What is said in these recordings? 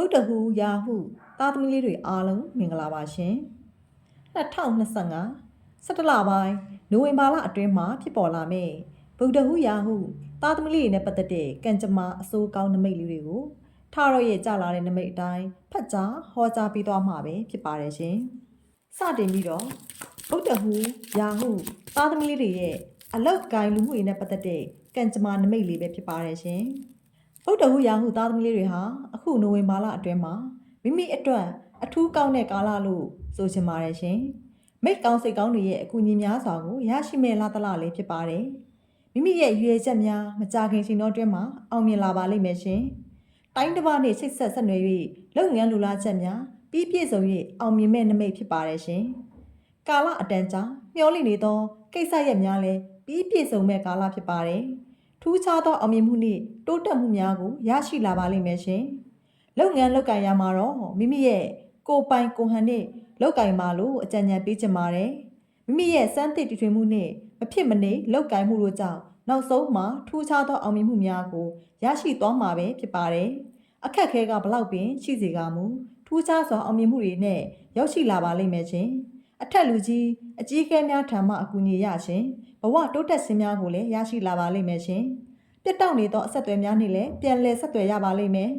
ဗုဒ္ဓဟူယာဟုသားသမီးလေးတွေအားလုံးမင်္ဂလာပါရှင်2025 17လပိုင်းနိုဝင်ဘာလအတွင်းမှာဖြစ်ပေါ်လာမယ့်ဗုဒ္ဓဟူယာဟုသားသမီးလေးတွေနဲ့ပတ်သက်တဲ့ကံကြမ္မာအစိုးကောင်းနမိတ်လေးတွေကိုထားတော့ရဲ့ကြာလာတဲ့နမိတ်အတိုင်းဖတ်ကြားဟောကြားပေးသွားမှာပဲဖြစ်ပါတယ်ရှင်စတင်ပြီးတော့ဗုဒ္ဓဟူယာဟုသားသမီးလေးတွေရဲ့အလောက်ကိုင်းလူမှုတွေနဲ့ပတ်သက်တဲ့ကံကြမ္မာနမိတ်လေးပဲဖြစ်ပါတယ်ရှင်ဗုဒ္ဓဟူယာဟုသားသမီးလေးတွေဟာအခုနိုဝင်ဘာလအတွင်းမှာမိမိအတွက်အထူးကောင်းတဲ့ကာလလို့ဆိုချင်ပါတယ်ရှင်မိတ်ကောင်းစိတ်ကောင်းတွေရဲ့အကူအညီများစွာကိုရရှိမဲ့လာသလားလေးဖြစ်ပါတယ်မိမိရဲ့ရွေချက်များမကြခင်ချိန်တော်တွင်းမှာအောင်မြင်လာပါလိမ့်မယ်ရှင်တိုင်းတစ်ပါးနဲ့ချိတ်ဆက်ဆက်နွယ်၍လုပ်ငန်းလူလားချက်များပြီးပြည့်စုံ၍အောင်မြင်မဲ့နမိတ်ဖြစ်ပါတယ်ရှင်ကာလအတန်ကြာမျှော်လင့်နေသောကိစ္စရပ်များလည်းပြီးပြည့်စုံမဲ့ကာလဖြစ်ပါတယ်ထူးခြားသောအောင်မြင်မှုနှင့်တိုးတက်မှုများကိုရရှိလာပါလိမ့်မယ်ရှင်လုပ်ငန်းလုပ်ကိုင်ရမှာတော့မိမိရဲ့ကိုယ်ပိုင်ကိုယ်ဟန်နဲ့လုပ်ကိုင်ပါလို့အကြံဉာဏ်ပေးချင်ပါတယ်မိမိရဲ့စမ်းသစ်တည်ထွင်မှုနဲ့မဖြစ်မနေလုပ်ကိုင်မှုတို့ကြောင့်နောက်ဆုံးမှာထူးခြားသောအောင်မြင်မှုများကိုရရှိသွားမှာပဲဖြစ်ပါတယ်အခက်ခဲကဘလောက်ပင်ရှိစေကမူထူးခြားစွာအောင်မြင်မှုတွေနဲ့ရောက်ရှိလာပါလိမ့်မယ်ရှင်အထက်လူကြီးအကြီးအကဲများထံမှအကူအညီရရှင်ဘဝတိုးတက်ခြင်းများကိုလည်းရရှိလာပါလိမ့်မယ်ရှင်ပြတ်တောက်နေသောအဆက်အသွယ်များနဲ့လည်းပြန်လည်ဆက်သွယ်ရပါလိမ့်မယ်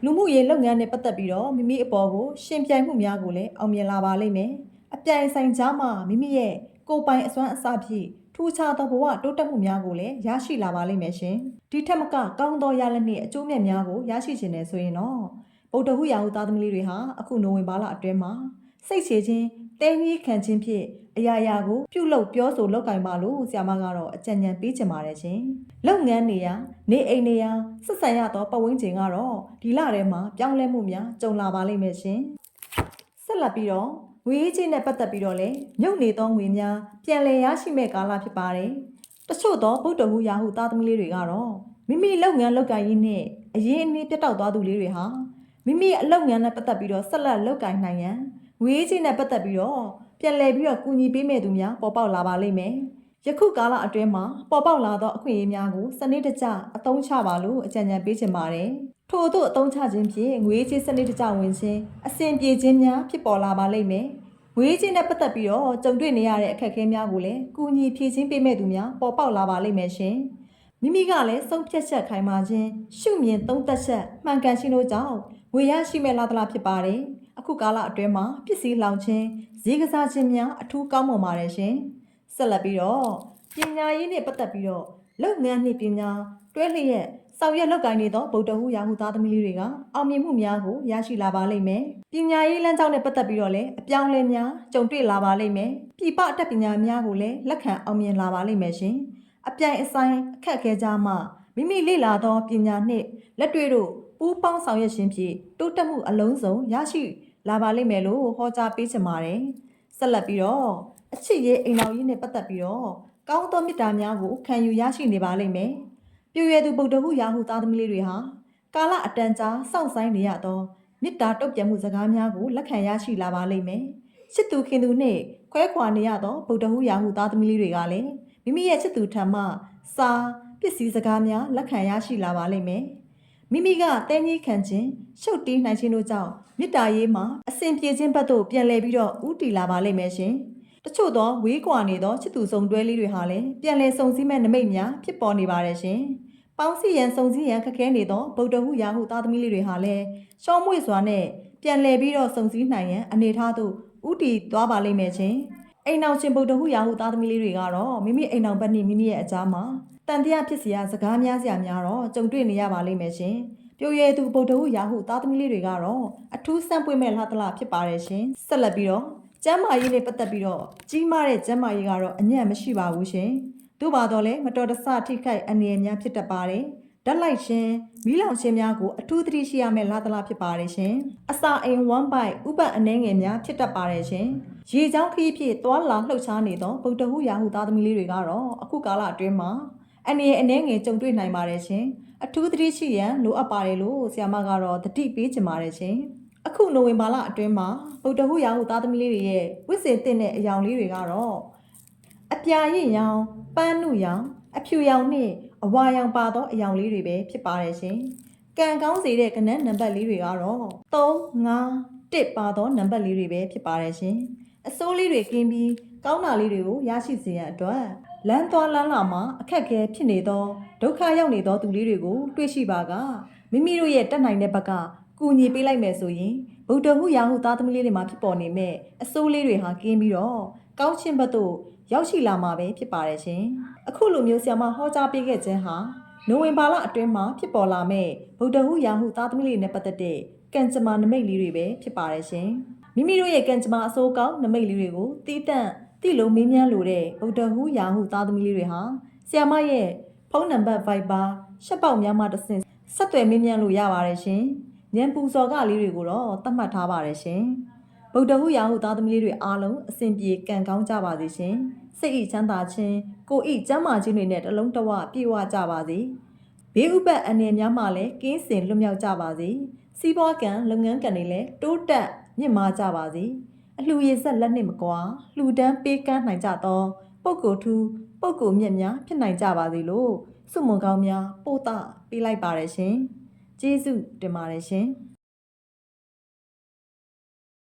လူမှုရေးလုပ်ငန်းနဲ့ပတ်သက်ပြီးတော့မိမိအပေါ်ကိုရှင်ပြိုင်မှုများကိုလည်းအောင်မြင်လာပါလိမ့်မယ်အပြိုင်ဆိုင်ကြားမှာမိမိရဲ့ကိုယ်ပိုင်အစွမ်းအစဖြင့်ထူးခြားသောဘဝတိုးတက်မှုများကိုလည်းရရှိလာပါလိမ့်မယ်ရှင်ဒီထက်မကကောင်းသောရလဒ်နဲ့အကျိုးမြတ်များကိုရရှိခြင်းနဲ့ဆိုရင်တော့ဗုဒ္ဓဟူယာဟုသားသမီးလေးတွေဟာအခုနိုဝင်ဘာလအတွင်းမှာစိတ်ချခြင်းတဲကြီးခံခြင်းဖြင့်အရာရာကိုပြုလုပ်ပြောဆိုလုပ်ကင်ပါလို့ဆရာမကတော့အကြံဉာဏ်ပေးချင်ပါတယ်ရှင်လုပ်ငန်းနေရာနေအိမ်နေရာဆက်ဆံရသောပတ်ဝန်းကျင်ကတော့ဒီလထဲမှာပြောင်းလဲမှုများကြုံလာပါလိမ့်မယ်ရှင်ဆက်လက်ပြီးတော့ငွေကြေးနဲ့ပတ်သက်ပြီးတော့လည်းမြုပ်နေသောငွေများပြန်လည်ရရှိမဲ့ကာလဖြစ်ပါတယ်တချို့သောဗုဒ္ဓဟူယာဟုသားသမီးလေးတွေကတော့မိမိလုပ်ငန်းလုပ်ကိုင်ရင်းနဲ့အရေးအနည်းပြတ်တောက်သွားသူလေးတွေဟာမိမိအလုပ်ငန်းနဲ့ပတ်သက်ပြီးတော့ဆက်လက်လုပ်ကိုင်နိုင်ရန်ငွေကြေးနဲ့ပတ်သက်ပြီးတော့ပြန်လည်ပြီးတော့ကူညီပေးမဲ့သူများပေါ်ပေါက်လာပါလိမ့်မယ်ယခုကာလအတွင်းမှာပေါ်ပေါက်လာသောအခွင့်အရေးများကိုစနစ်တကျအသုံးချပါလို့အကြံဉာဏ်ပေးချင်ပါတယ်ထို့သို့အသုံးချခြင်းဖြင့်ငွေကြေးစနစ်တကျဝင်ခြင်းအဆင်ပြေခြင်းများဖြစ်ပေါ်လာပါလိမ့်မယ်ငွေကြေးနဲ့ပတ်သက်ပြီးတော့ကြုံတွေ့နေရတဲ့အခက်အခဲများကိုလည်းကူညီဖြည့်ဆည်းပေးမဲ့သူများပေါ်ပေါက်လာပါလိမ့်မယ်ရှင်မိမိကလည်းဆုံးဖြတ်ချက်ခိုင်မာခြင်းရှုမြင်သုံးသပ်ချက်မှန်ကန်ခြင်းတို့ကြောင့်ငွေရရှိမဲ့လာသလားဖြစ်ပါတယ်အခုကာလအတွင်းမှာပစ္စည်းလောင်ခြင်းဈေးကစားခြင်းများအထူးကောင်းမွန်ပါတယ်ရှင်ဆက်လက်ပြီးတော့ပညာရေးနဲ့ပတ်သက်ပြီးတော့လုပ်ငန်းနှင့်ပညာတွဲလျက်ဆောင်ရွက်လုပ်ကိုင်နေသောဗုဒ္ဓဟူယာဟုသားသမီးလေးတွေကအောင်မြင်မှုများကိုရရှိလာပါလိမ့်မယ်ပညာရေးလမ်းကြောင်းနဲ့ပတ်သက်ပြီးတော့လည်းအပြောင်းအလဲများကြုံတွေ့လာပါလိမ့်မယ်ပြည်ပအတတ်ပညာများကိုလည်းလက်ခံအောင်မြင်လာပါလိမ့်မယ်ရှင်အပြိုင်အဆိုင်အခက်အခဲကြားမှာမိမိလေ့လာသောပညာနှင့်လက်တွေ့တို့ပူးပေါင်းဆောင်ရွက်ခြင်းဖြင့်တိုးတက်မှုအလုံးစုံရရှိလာပါလိမ့်မယ်လို့ဟောကြားပေးချင်ပါတယ်ဆက်လက်ပြီးတော့အချစ်ရေးအိမ်တော်ရေးနဲ့ပတ်သက်ပြီးတော့ကောင်းသောမေတ္တာများကိုခံယူရရှိနေပါလိမ့်မယ်ပြည့်ရသူဗုဒ္ဓဟူယာဟုသားသမီးလေးတွေဟာကာလအတန်ကြာစောင့်ဆိုင်နေရသောမေတ္တာတုတ်ပြန်မှုစကားများကိုလက်ခံရရှိလာပါလိမ့်မယ်ချစ်သူခင်သူနှင့်ခွဲခွာနေရသောဗုဒ္ဓဟူယာဟုသားသမီးလေးတွေကလည်းမိမိရဲ့ချစ်သူထံမှစာပစ္စည်းစကားများလက်ခံရရှိလာပါလိမ့်မယ်မိမိကတဲကြီးခံခြင်းရှုပ်တီးနိုင်ခြင်းတို့ကြောင့်မေတ္တာရေးမှာအစဉ်ပြေခြင်းဘက်သို့ပြန်လည်ပြီးတော့ဥတီလာပါလိမ့်မယ်ရှင်တချို့သောဝေးကွာနေသောချစ်သူစုံတွဲလေးတွေဟာလည်းပြန်လည်စုံစည်းမဲ့နမိတ်များဖြစ်ပေါ်နေပါတယ်ရှင်ပေါင်းစည်းရန်စုံစည်းရန်ခက်ခဲနေသောဗုဒ္ဓဟူယာဟုသားသမီးလေးတွေဟာလည်းရှောင်းမွေ့စွာနဲ့ပြန်လည်ပြီးတော့စုံစည်းနိုင်ရန်အနေထားသို့ဥတီသွားပါလိမ့်မယ်ရှင်အိမ်အောင်ရှင်ဗုဒ္ဓဟူယာဟုသားသမီးလေးတွေကတော့မိမိအိမ်အောင်ဘက်နှင့်မိမိရဲ့အကြားမှာတန်တရားဖြစ်စရာစကားများစရာများတော့ကြုံတွေ့နေရပါလိမ့်မယ်ရှင်ပြိုရဲသူဗုဒ္ဓဟူယာဟုသားသမီးလေးတွေကတော့အထူးစံပွင့်မဲ့လှသလားဖြစ်ပါတယ်ရှင်ဆက်လက်ပြီးတော့ကျမ်းမာရေးနဲ့ပတ်သက်ပြီးတော့ကြီးမားတဲ့ကျမ်းမာရေးကတော့အညံ့မရှိပါဘူးရှင်သို့ပါတော့လည်းမတော်တဆထိခိုက်အနေအများဖြစ်တတ်ပါတယ်ဓာတ်လိုက်ခြင်းမီးလောင်ခြင်းများကိုအထူးသတိရှိရမယ့်လှသလားဖြစ်ပါတယ်ရှင်အစာအိမ်1 byte ဥပတ်အနှဲငယ်များဖြစ်တတ်ပါတယ်ရှင်ရေချောင်းခရီးဖြစ်သွာလာလှုပ်ရှားနေသောဗုဒ္ဓဟူယာဟုသားသမီးလေးတွေကတော့အခုကာလအတွင်းမှာအနေအနှဲငယ်ကြုံတွေ့နိုင်ပါတယ်ရှင်အထူးသတိရှိရန်လိုအပ်ပါတယ်လို့ဆရာမကတော့သတိပေးချင်ပါတယ်ရှင်အခုနိုဝင်ဘာလအတွင်းမှာဗုဒ္ဓဟူယာဟုသားသမီးလေးတွေရဲ့ဝိစေတင်တဲ့အယောင်လေးတွေကတော့အပြာရင့်ရောင်ပန်းနုရောင်အဖြူရောင်နဲ့အဝါရောင်ပါသောအယောင်လေးတွေပဲဖြစ်ပါတယ်ရှင် ကံကောင်းစေတဲ့ကဏ္ဍနံပါတ်လေးတွေကတော့3 5 1ပါသောနံပါတ်လေးတွေပဲဖြစ်ပါတယ်ရှင်အစိုးလေးတွေကင်းပြီးကောင်းတာလေးတွေကိုရရှိစေရန်အတွက်လမ်းသွားလမ်းလာမှာအခက်အခဲဖြစ်နေသောဒုက္ခရောက်နေသောသူလေးတွေကိုတွေ့ရှိပါကမိမိတို့ရဲ့တက်နိုင်တဲ့ဘက်ကကူညီပေးလိုက်မယ်ဆိုရင်ဗုဒ္ဓဟူရာဟုသားသမီးလေးတွေမှာဖြစ်ပေါ်နေမဲ့အစိုးလေးတွေဟာကင်းပြီးတော့ကောင်းခြင်းဘက်သို့ရောက်ရှိလာမှာပဲဖြစ်ပါတယ်ရှင်အခုလိုမျိုးဆရာမဟောကြားပေးခဲ့ခြင်းဟာနိုဝင်ဘာလအတွင်းမှာဖြစ်ပေါ်လာမဲ့ဗုဒ္ဓဟူရာဟုသားသမီးလေးနဲ့ပတ်သက်တဲ့ကံကြမ္မာနမိတ်လေးတွေပဲဖြစ်ပါတယ်ရှင်မိမိတို့ရဲ့ကံကြမ္မာအစိုးကောင်းနမိတ်လေးတွေကိုတီးတန့်တိလုံးမင်းမြန်းလို့တဲ့ဗုဒ္ဓဟူရာဟုသားသမီးလေးတွေဟာဆရာမရဲ့ဖုန်းနံပါတ် Viber ရှက်ပေါက်များမှတစ်ဆင့်ဆက်သွယ်မင်းမြန်းလို့ရပါတယ်ရှင်ဉာဏ်ပူဇော်ကလေးတွေကိုတော့သတ်မှတ်ထားပါတယ်ရှင်ဗုဒ္ဓဟူရာဟုသားသမီးလေးတွေအားလုံးအစဉ်ပြေကံကောင်းကြပါစေရှင်စိတ်ဤချမ်းသာခြင်းကိုယ်ဤကျမ်းမာခြင်းတွေနဲ့တလုံးတဝပြေဝကြပါစေဘေးဥပတ်အနေများမှလည်းကင်းစင်လွတ်မြောက်ကြပါစေစီးပွားကံလုပ်ငန်းကံတွေလည်းတိုးတက်မြင့်မားကြပါစေအလှူရည်ဆက်လက်နှင့်မကွာလှူဒန်းပေးကမ်းနိုင်ကြသောပုဂ္ဂိုလ်ထူးပုဂ္ဂိုလ်မြတ်များဖြစ်နိုင်ကြပါစေလို့ဆုမွန်ကောင်းများပို့တာပေးလိုက်ပါရရှင်ကျေးဇူးတင်ပါတယ်ရှင်